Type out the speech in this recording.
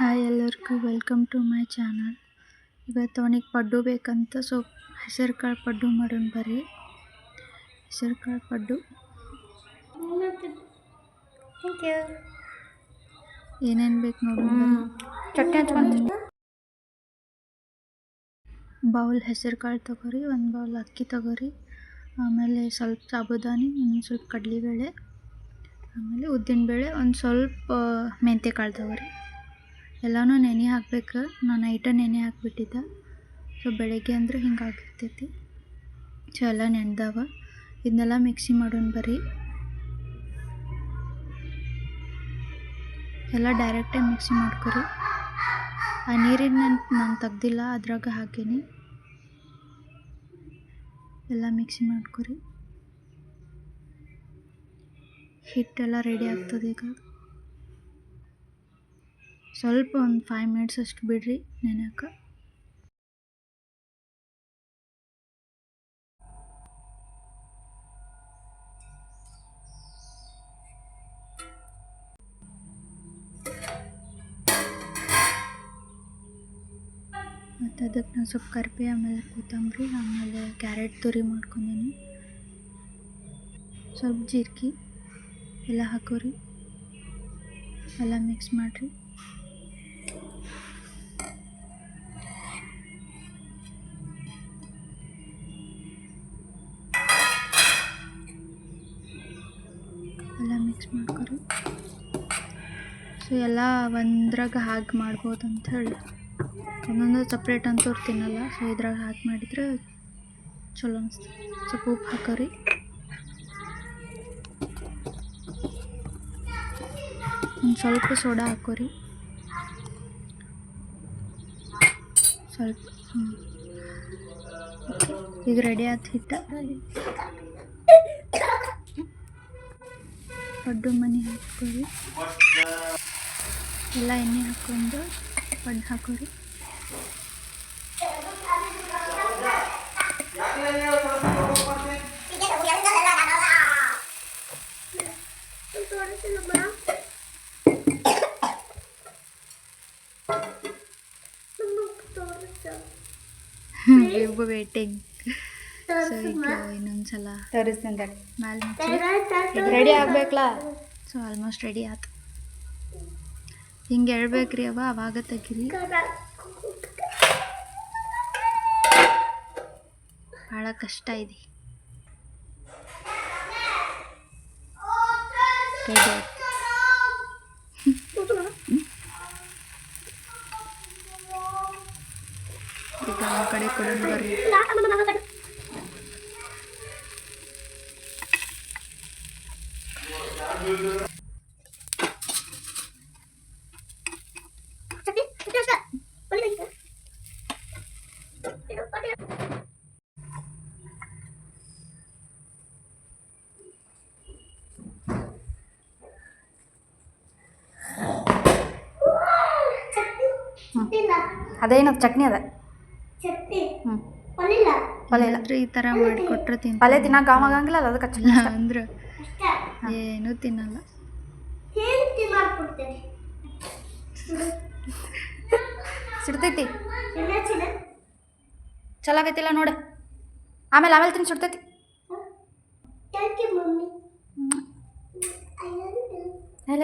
Hi ಎಲ್ಲರಿಗೂ welcome to my channel. ಇವತ್ತು ಅವನಿಗೆ ಪಡ್ಡು ಬೇಕಂತ ಹೆಸರು ಕಾಳು ಪಡ್ಡು ಮಾಡೋಣ ಬರ್ರಿ. ಹೆಸರು ಕಾಳು ಪಡ್ಡು ಥ್ಯಾಂಕ್ ಯು. ಏನೇನು ಬೇಕು ನೋಡೋಣ. ಚಟ್ನಿ ಹಚ್ಕೊಂಡು ಬೌಲ್ ಹೆಸರು ಕಾಳು ತೊಗೊರಿ, ಒಂದು ಬೌಲ್ ಅಕ್ಕಿ ತೊಗೊರಿ, ಆಮೇಲೆ ಸ್ವಲ್ಪ ಸಾಬುದಾನಿ, ಇನ್ನೊಂದು ಸ್ವಲ್ಪ ಕಡಲೆಬೇಳೆ, ಆಮೇಲೆ ಉದ್ದಿನಬೇಳೆ, ಒಂದು ಸ್ವಲ್ಪ ಮೆಂತ್ಯ ಕಾಳು ತೊಗೊರಿ. ಎಲ್ಲನೂ ನೆನೆ ಹಾಕ್ಬೇಕು. ನಾನು ನೆನೆ ಹಾಕ್ಬಿಟ್ಟಿದ್ದೆ. ಬೆಳಗ್ಗೆ ಅಂದ್ರೆ ಹಿಂಗಾಗಿರ್ತೈತಿ. ಎಲ್ಲ ನೆನೆದವ. ಇದನ್ನೆಲ್ಲ ಮಿಕ್ಸಿ ಮಾಡೋಣ ಬರ್ರಿ. ಎಲ್ಲ ಡೈರೆಕ್ಟಾಗಿ ಮಿಕ್ಸಿ ಮಾಡ್ಕೊರಿ. ಆ ನೀರಿನ ನಾನು ತೆಗ್ದಿಲ್ಲ, ಅದ್ರಾಗ ಹಾಕೀನಿ. ಎಲ್ಲ ಮಿಕ್ಸಿ ಮಾಡ್ಕೊರಿ. ಹಿಟ್ಟೆಲ್ಲ ರೆಡಿ ಆಗ್ತದೆ. ಈಗ ಸ್ವಲ್ಪ ಒಂದು 5 ಮಿನಿಟ್ಸ್ ಅಷ್ಟು ಬಿಡ್ರಿ ನೆನೆಯಕ್ಕೆ. ಮತ್ತು ಅದಕ್ಕೆ ನಾನು ಸ್ವಲ್ಪ ಕರಿಬೇವು, ಆಮೇಲೆ ಕೊತ್ತಂಬರಿ, ಆಮೇಲೆ ಕ್ಯಾರೆಟ್ ತುರಿ ಮಾಡ್ಕೊಂಡೀನಿ. ಸ್ವಲ್ಪ ಜೀರಿಗೆ ಎಲ್ಲ ಹಾಕೋರಿ. ಎಲ್ಲ ಮಿಕ್ಸ್ ಮಾಡಿರಿ. ಎಲ್ಲ ಮಿಕ್ಸ್ ಮಾಡ್ಕೊರಿ. ಎಲ್ಲ ಒಂದ್ರಾಗ ಹಾಕಿ ಮಾಡ್ಬೋದು ಅಂಥೇಳಿ. ಒಂದೊಂದು ಸಪ್ರೇಟ್ ಅಂತೂ ತಿನ್ನಲ್ಲ. ಇದ್ರಾಗ ಹಾಕಿ ಮಾಡಿದ್ರೆ ಚಲೋ ಅನಿಸ್ತದೆ. ಸ್ವಲ್ಪ ಉಪ್ಪು ಹಾಕೋರಿ. ಒಂದು ಸ್ವಲ್ಪ ಸೋಡಾ ಹಾಕೋರಿ. ಸ್ವಲ್ಪ ಈಗ ರೆಡಿ ಆದ ಹಿಟ್ಟು. ಪಡ್ಡು ಮನೆ ಹಾಕೋರಿ. ಎಲ್ಲ ಎಣ್ಣೆ ಹಾಕ್ಕೊಂಡು ಪಡ್ಡು ಹಾಕೋರಿ. ವೇಟಿಂಗ್. ಸೊ ಈಗ ಇನ್ನೊಂದ್ಸಲ ತೋರಿಸ್ತೀನಿ ಮ್ಯಾಲೆ ರೆಡಿ ಆಗ್ಬೇಕಲ್ಲ. ಸೊ ಆಲ್ಮೋಸ್ಟ್ ರೆಡಿ ಆಯ್ತು. ಹಿಂಗೆ ಹೇಳ್ಬೇಕ್ರಿ ಅವಾಗ ತೆಗೀರಿ. ಭಾಳ ಕಷ್ಟ ಇದೆ. ರೆಡಿ ಆಯ್ತು. ಈಗ ನಮ್ಮ ಕಡೆ ಕೊಡೋಣ ಬರ್ರಿ. ಅದೇನದು ಚಟ್ನಿ ಅದ. ಪಲ್ಯ ಈ ಥರ ಮಾಡಿಕೊಟ್ರೆ ಪಲ್ಯ ತಿನ್ನಕ್ಕೆ ಆಗಂಗಿಲ್ಲ. ಅದಕ್ಕೆ ಚಟ್ನಿ ಅಂದ್ರೆ ಏನೂ ತಿನ್ನಲ್ಲ. ಸಿಡ್ತೈತಿ. ಚಲೋ ಆಗೈತಿಲ್ಲ ನೋಡು. ಆಮೇಲೆ ತಿನ್ನು ಸುಡ್ತೈತಿ. ಎಲ್ಲ